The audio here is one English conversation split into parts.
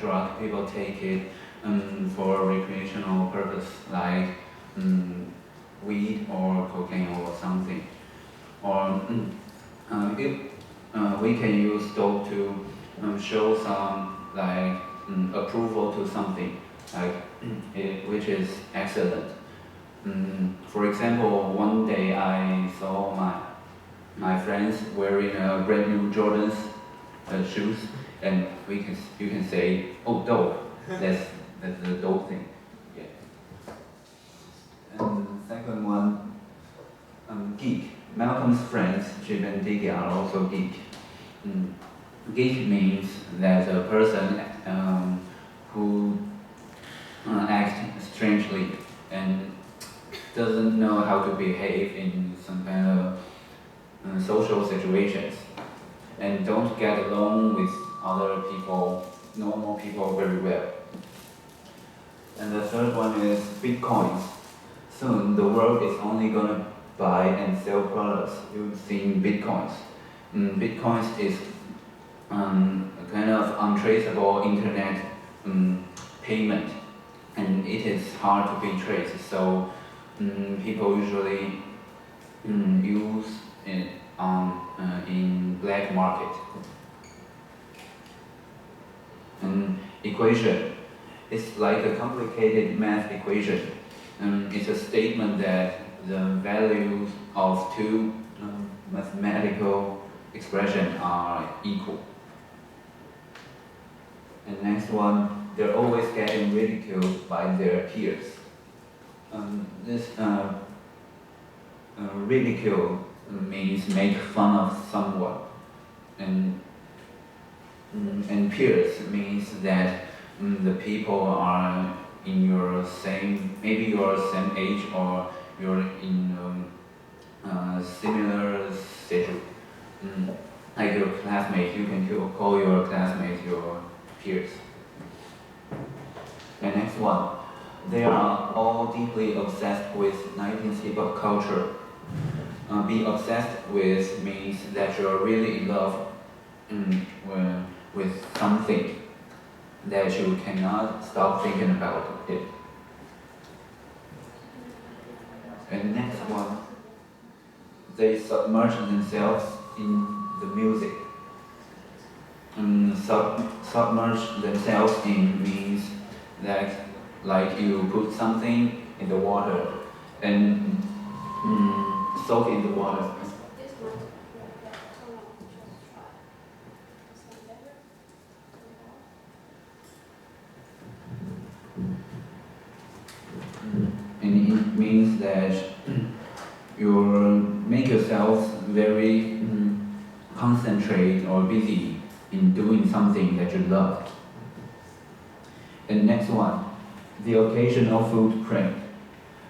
drug. People take it for recreational purpose, like weed or cocaine or something. Or if we can use dope to show some like approval to something, like which is excellent. For example, one day I saw my friends wearing a brand new Jordan's shoes, and you can say, oh, dope. That's the dope thing. Yeah. And the second one, geek. Malcolm's friends, Chip and Diggy, are also geek. Geek means that a person who acts strangely and doesn't know how to behave in some kind of social situations, and don't get along with other people, normal people, very well. And the third one is Bitcoins. Soon the world is only gonna buy and sell products using Bitcoins. Bitcoins is a kind of untraceable internet payment, and it is hard to be traced. So people usually use it in black market. And equation, it's like a complicated math equation. It's a statement that the values of two mathematical expressions are equal. And next one, they're always getting ridiculed by their peers. This ridicule means make fun of someone, and peers means that the people are in your same, maybe you're same age or you're in similar situation. Like your classmates, you can call your classmates your peers. And next one, they are all deeply obsessed with 90s hip-hop culture. Be obsessed with means that you're really in love with something, that you cannot stop thinking about it. And next one, they submerge themselves in the music. Submerge themselves in means that like you put something in the water and soak in the water. And it means that you make yourself very concentrate or busy in doing something that you love. And next one, the occasional food prank.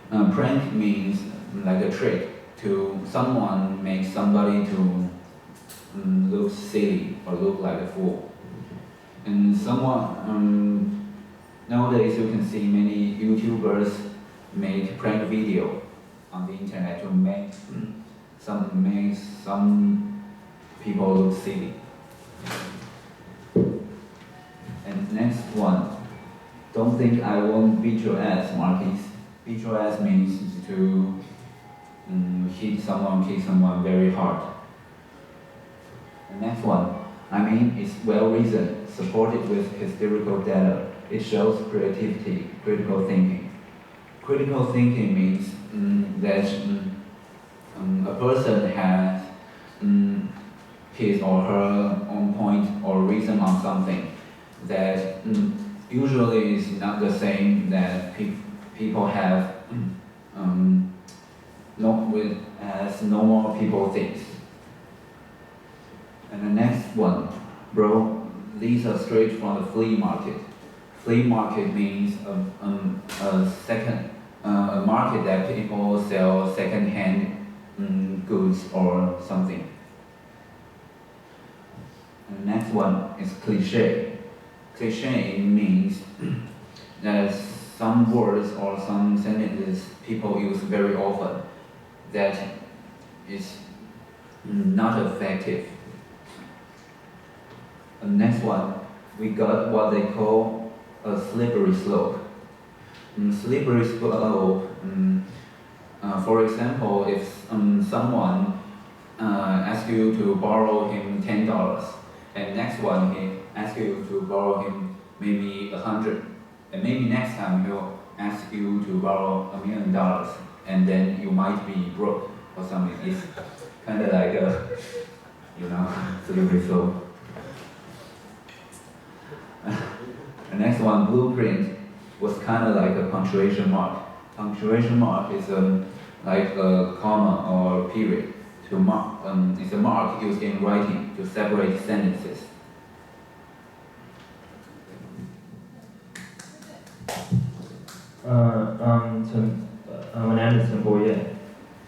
Prank means like a trick to someone, make somebody to look silly or look like a fool. And someone, nowadays you can see many YouTubers make prank video on the internet to make some people look silly. And next one, don't think I won't beat your ass, Marquis. Beat your ass means to hit someone, kick someone very hard. The next one, I mean, it's well reasoned, supported with historical data. It shows creativity, critical thinking. Critical thinking means that a person has his or her own point or reason on something that usually is not the same that people have as normal people think. And the next one, bro, these are straight from the flea market. Flea market means a market that people sell second-hand goods or something. And the next one is cliche. Cliche means that some words or some sentences people use very often that is not effective. The next one, we got what they call a slippery slope. Slippery slope, for example, if someone asks you to borrow him $10, and next one he asks you to borrow him maybe 100, and maybe next time he'll ask you to borrow $1 million, and then you might be broke or something. It's kind of like a, slippery slope. The next one, blueprint, was kind of like a punctuation mark. Punctuation mark is like a comma or period to mark. It's a mark used in writing to separate sentences. My name is Chen Boye.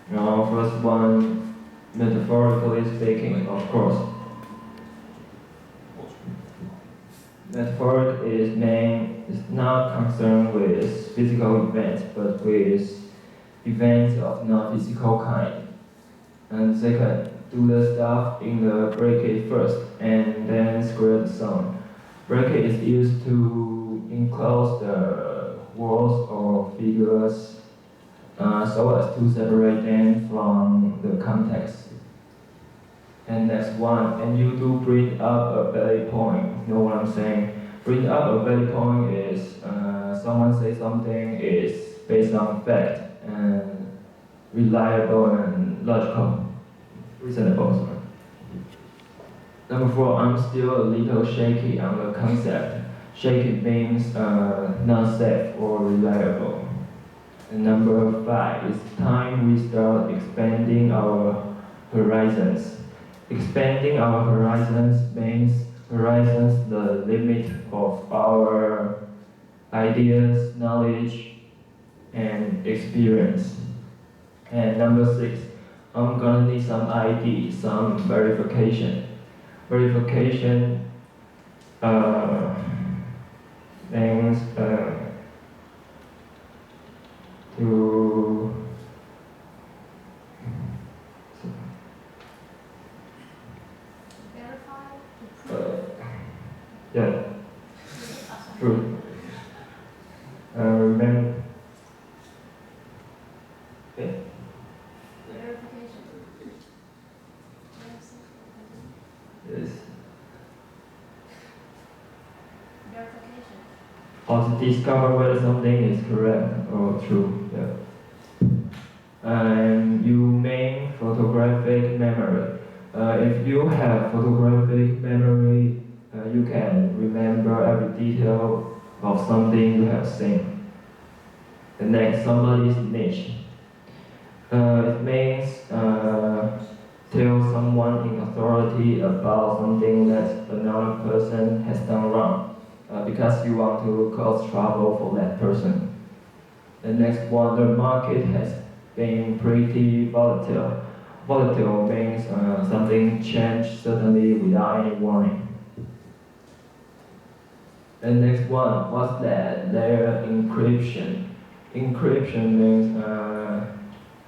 First one, metaphorically speaking, of course. Metaphoric is not concerned with physical events, but with events of non-physical kind. And second, do the stuff in the bracket first, and then square the sum. Bracket is used to enclose the words or figures so as to separate them from the context. And next one, and you do bring up a valid point. You know what I'm saying? Bring up a valid point is someone say something is based on fact and reliable and logical, reasonable. Sorry. Number 4, I'm still a little shaky on the concept. Shaky means not safe or reliable. And number 5, it's time we start expanding our horizons. Expanding our horizons means horizons the limit of our ideas, knowledge, and experience. And number 6, I'm gonna need some ID, some verification. Verification means to yeah, true. Remember. Okay. Verification. Yes. Verification. Or to discover whether something is correct or true. Yeah. And you mean photographic memory. If you have photographic memory, you can remember every detail of something you have seen. The next, somebody's niche. It means tell someone in authority about something that another person has done wrong, because you want to cause trouble for that person. The next one, the market has been pretty volatile. Volatile means something changed suddenly without any warning. The next one, what's that? Layer encryption. Encryption means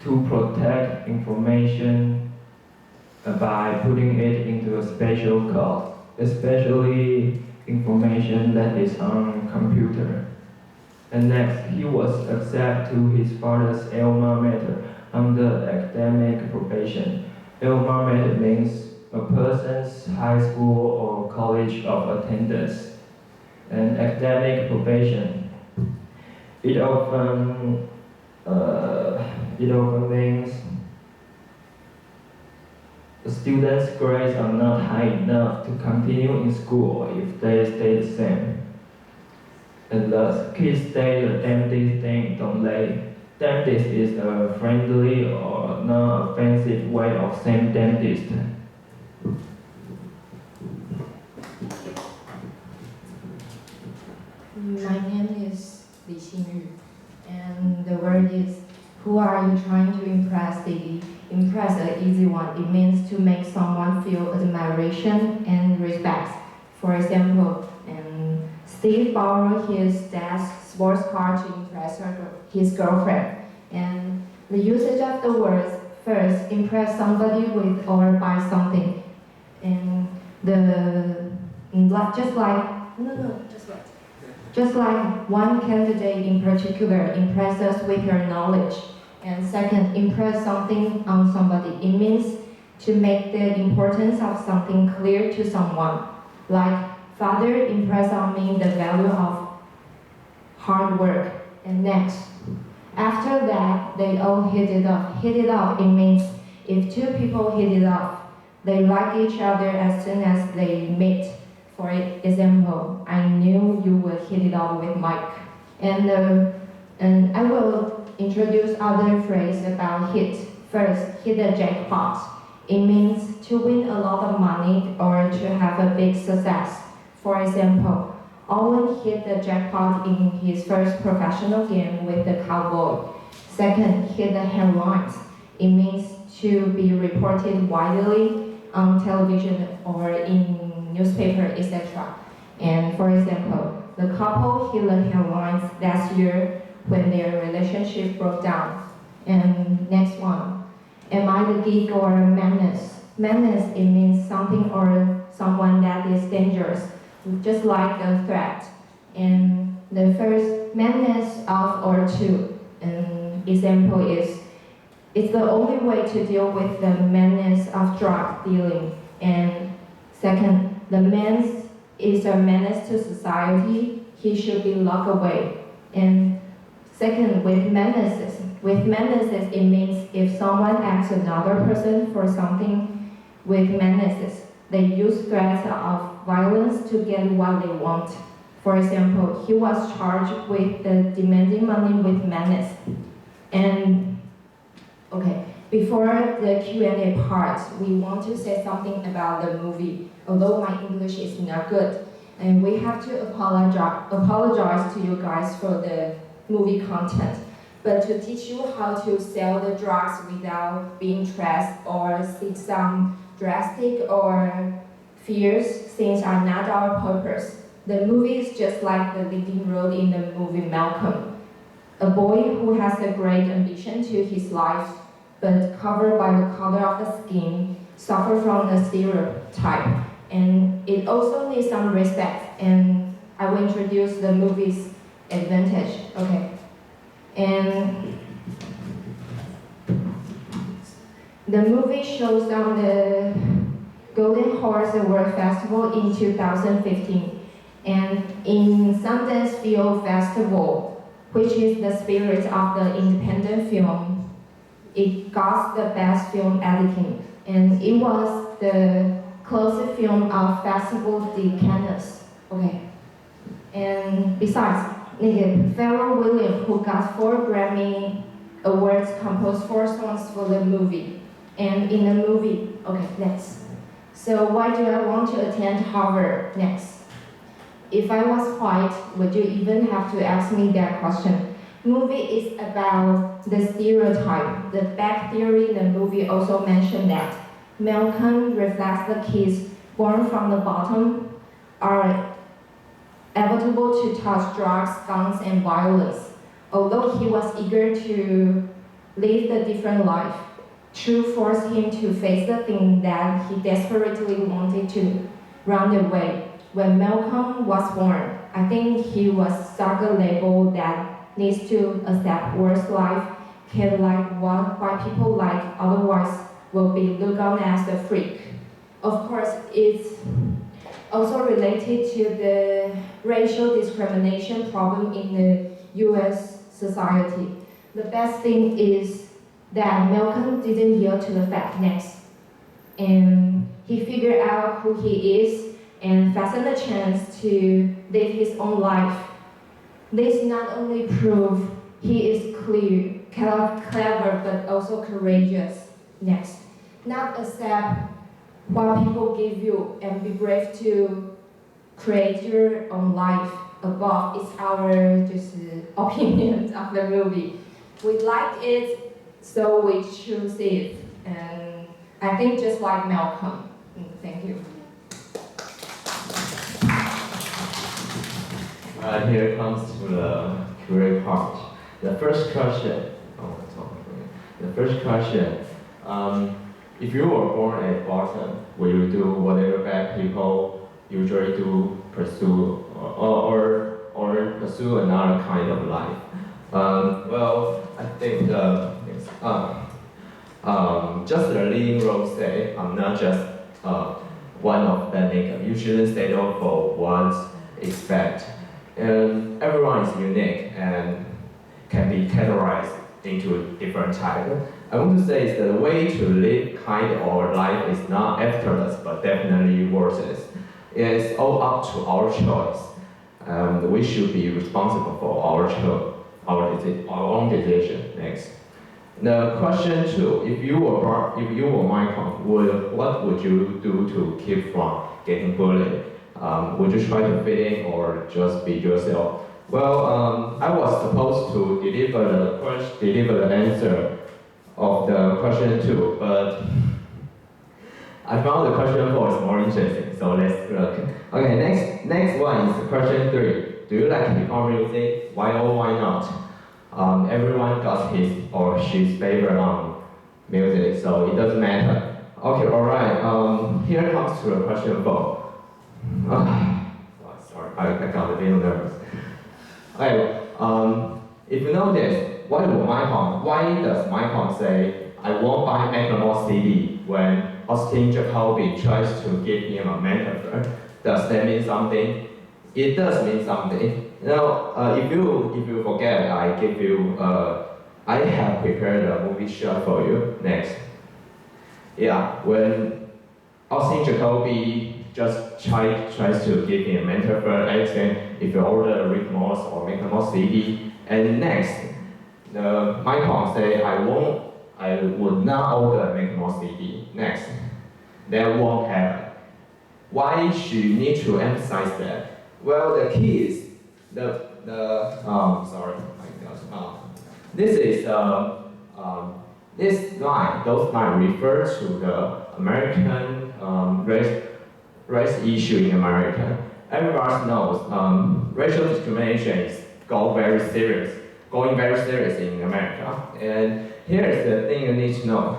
to protect information by putting it into a special code, especially information that is on computer. And next, he was accepted to his father's alma mater under academic probation. Alma mater means a person's high school or college of attendance. And academic probation, it often means the students' grades are not high enough to continue in school if they stay the same. And thus, kids say the damnedest thing, don't they? Damnedest is a friendly or non-offensive way of saying damnedest. My name is Li Xinyu, and the word is, who are you trying to impress? Impress an easy one. It means to make someone feel admiration and respect. For example, Steve borrowed his dad's sports car to impress his girlfriend. And the usage of the words first, impress somebody with or by something. And just like No, just wait. Just like one candidate in particular impresses with her knowledge, and second, impress something on somebody. It means to make the importance of something clear to someone. Like, father impressed on me the value of hard work. And next, after that, they all hit it off. Hit it off, it means if two people hit it off, they like each other as soon as they meet. For example, I knew you would hit it off with Mike. And I will introduce other phrases about hit. First, hit the jackpot. It means to win a lot of money or to have a big success. For example, Owen hit the jackpot in his first professional game with the Cowboy. Second, hit the headlines. It means to be reported widely on television or in newspaper, etc. And for example, the couple hit the headlines last year when their relationship broke down. And next one, am I the geek or menace? Menace, it means something or someone that is dangerous, just like a threat. And the first, menace of or to. An example is, it's the only way to deal with the menace of drug dealing. And second, the man is a menace to society. He should be locked away. And second, with menaces, it means if someone asks another person for something with menaces, they use threats of violence to get what they want. For example, he was charged with demanding money with menace. And okay, before the Q&A part, we want to say something about the movie. Although my English is not good, and we have to apologize to you guys for the movie content. But to teach you how to sell the drugs without being traced or seek some drastic or fierce things are not our purpose. The movie is just like the leading role in the movie Malcolm. A boy who has a great ambition to his life, but covered by the color of the skin, suffer from the stereotype. And it also needs some respect, and I will introduce the movie's advantage. Okay. And the movie shows on the Golden Horse Award Festival in 2015. And in Sundance Film Festival, which is the spirit of the independent film, it got the best film editing. And it was the closest film of Festival de Cannes. Okay. And besides, Pharrell Williams, who got 4 Grammy Awards, composed 4 songs for the movie. And in the movie, okay, next. So why do I want to attend Harvard next? If I was white, would you even have to ask me that question? Movie is about the stereotype. The back theory in the movie also mentioned that Malcolm reflects the kids born from the bottom are inevitable to touch drugs, guns, and violence. Although he was eager to live a different life, truth forced him to face the thing that he desperately wanted to run away. When Malcolm was born, I think he was stuck a label that needs to accept worse life, can like what white people like, otherwise will be looked on as a freak. Of course, it's also related to the racial discrimination problem in the US society. The best thing is that Malcolm didn't yield to the fact next. And he figured out who he is and fastened a chance to live his own life. This not only proves he is clever, but also courageous. Next, not accept what people give you and be brave to create your own life. Above is our opinion of the movie. We like it, so we choose it. And I think just like Malcolm. Thank you. Here comes to the Q&A part. The first question. If you were born at bottom, will you do whatever bad people usually do, pursue or pursue another kind of life. Well, I think just the leading role say, I'm not just one of the naked. You shouldn't settle for one's expect. And everyone is unique and can be categorized into different types. I want to say is that the way to live kind of life is not effortless, but definitely worthless. It's all up to our choice. We should be responsible for our own decision. Next. The question 2: If you were Michael, what would you do to keep from getting bullied? Would you try to fit in or just be yourself? Well, I was supposed to deliver the answer of the question 2, but I found the question 4 is more interesting, so let's look. Okay, next one is question 3. Do you like hip hop music? Why or why not? Everyone got his or she's favorite music, so it doesn't matter. Okay, alright, here comes to the question 4. Sorry, I got a little nervous. Okay, if you know this, why does Michael say, I won't buy Macklemore CD when Austin Jacoby tries to give him a metaphor? Does that mean something? It does mean something. Now, if you forget, I have prepared a movie shot for you. Next. Yeah, when Austin Jacoby just tries to give him a metaphor accent, if you order Rick Moss or Macklemore CD, and next, Michael say, I would not order Macklemore CD. Next, that won't happen. Why should you need to emphasize that? Well, the key is those lines refer to the American race issue in America. Everyone knows racial discrimination is going very serious in America. And here's the thing you need to know.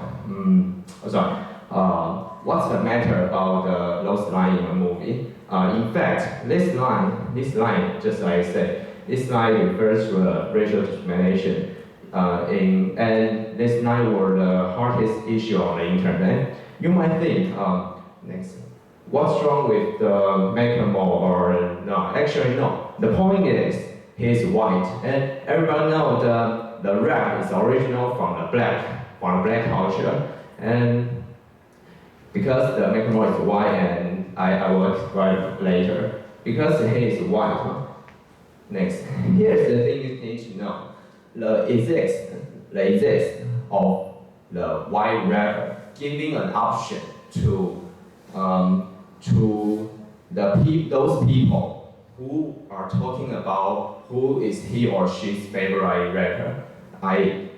What's the matter about those lines in the movie? In fact, this line, just like I said, this line refers to racial discrimination. And this line were the hardest issue on the internet. You might think, next, what's wrong with Macklemore or no? Actually, no. The point is, he's white, and everybody knows the rap is original from the black culture, and because the Macklemore is white, and I will explain later, because he is white. Next, here's the thing you need to know: the exist of the white rapper giving an option to those people who are talking about who is he or she's favorite rapper. I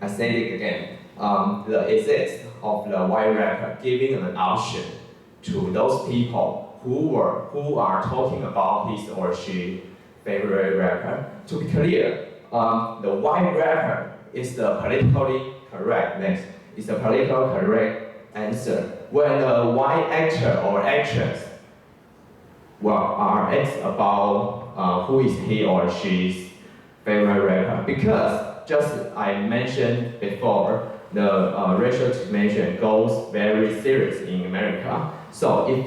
say it again. The exist of the white rapper giving an option to those people who are talking about his or she favorite rapper. To be clear, the white rapper is the politically correct. Next, is the politically correct answer. When a white actor or actress are asked about who is he or she's favorite rapper, because just I mentioned before, the racial discrimination goes very serious in America. So if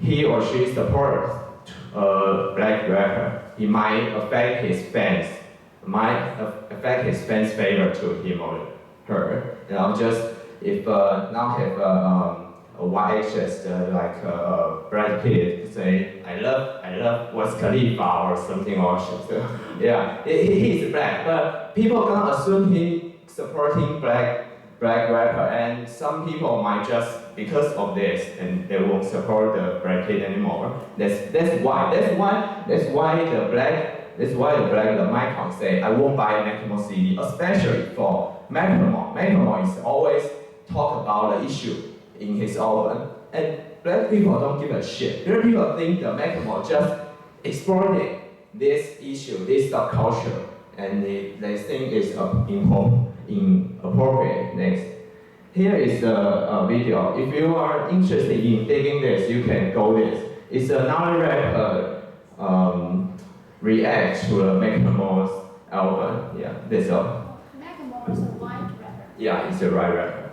he or she supports a black rapper, it might affect his fans, favor to him or her. Just if now have a white actress like Brad Pitt say, I love Wiz Khalifa or something or something. Yeah, he's black, but people gonna assume he supporting black rapper, and some people might just because of this and they won't support the Brad Pitt anymore. That's why the Michael say I won't buy Macklemore CD, especially for Macklemore. Macklemore is always talk about the issue in his album, and black people don't give a shit. Black people think that Macklemore just exploiting this issue, this subculture, and they think it's inappropriate. Next. Here is the video. If you are interested in digging this, you can go this. it's another rapper react to the Macklemore's album. Yeah, that's all. Macklemore is a white rapper. Yeah, he's a white rapper.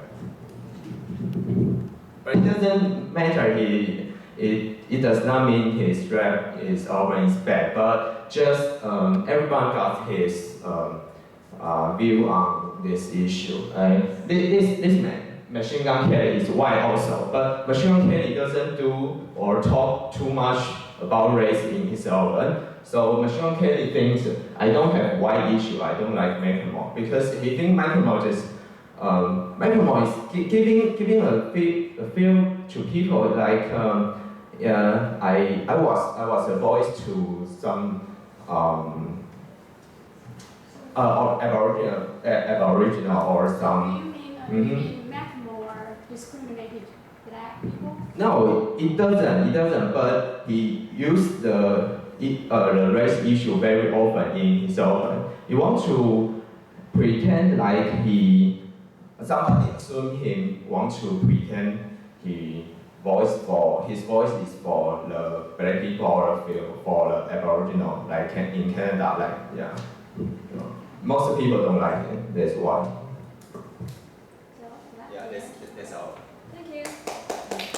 But it doesn't matter. It does not mean his rap is always bad. But just everyone got his view on this issue. This man, Machine Gun Kelly, is white also. But Machine Gun Kelly doesn't do or talk too much about race in his album. So Machine Gun Kelly thinks, I don't have white issue, I don't like Macklemore. Because he thinks Macklemore just, Macklemore is giving a feel to people like, I was a voice to some Aboriginal or some. Do you mean Macklemore discriminated black people? No, it doesn't. But he used the race issue very often in his album. He wants to pretend like somebody assume him want to pretend his voice is for the black people or for the Aboriginal, like in Canada, like yeah. Most people don't like it. That's why.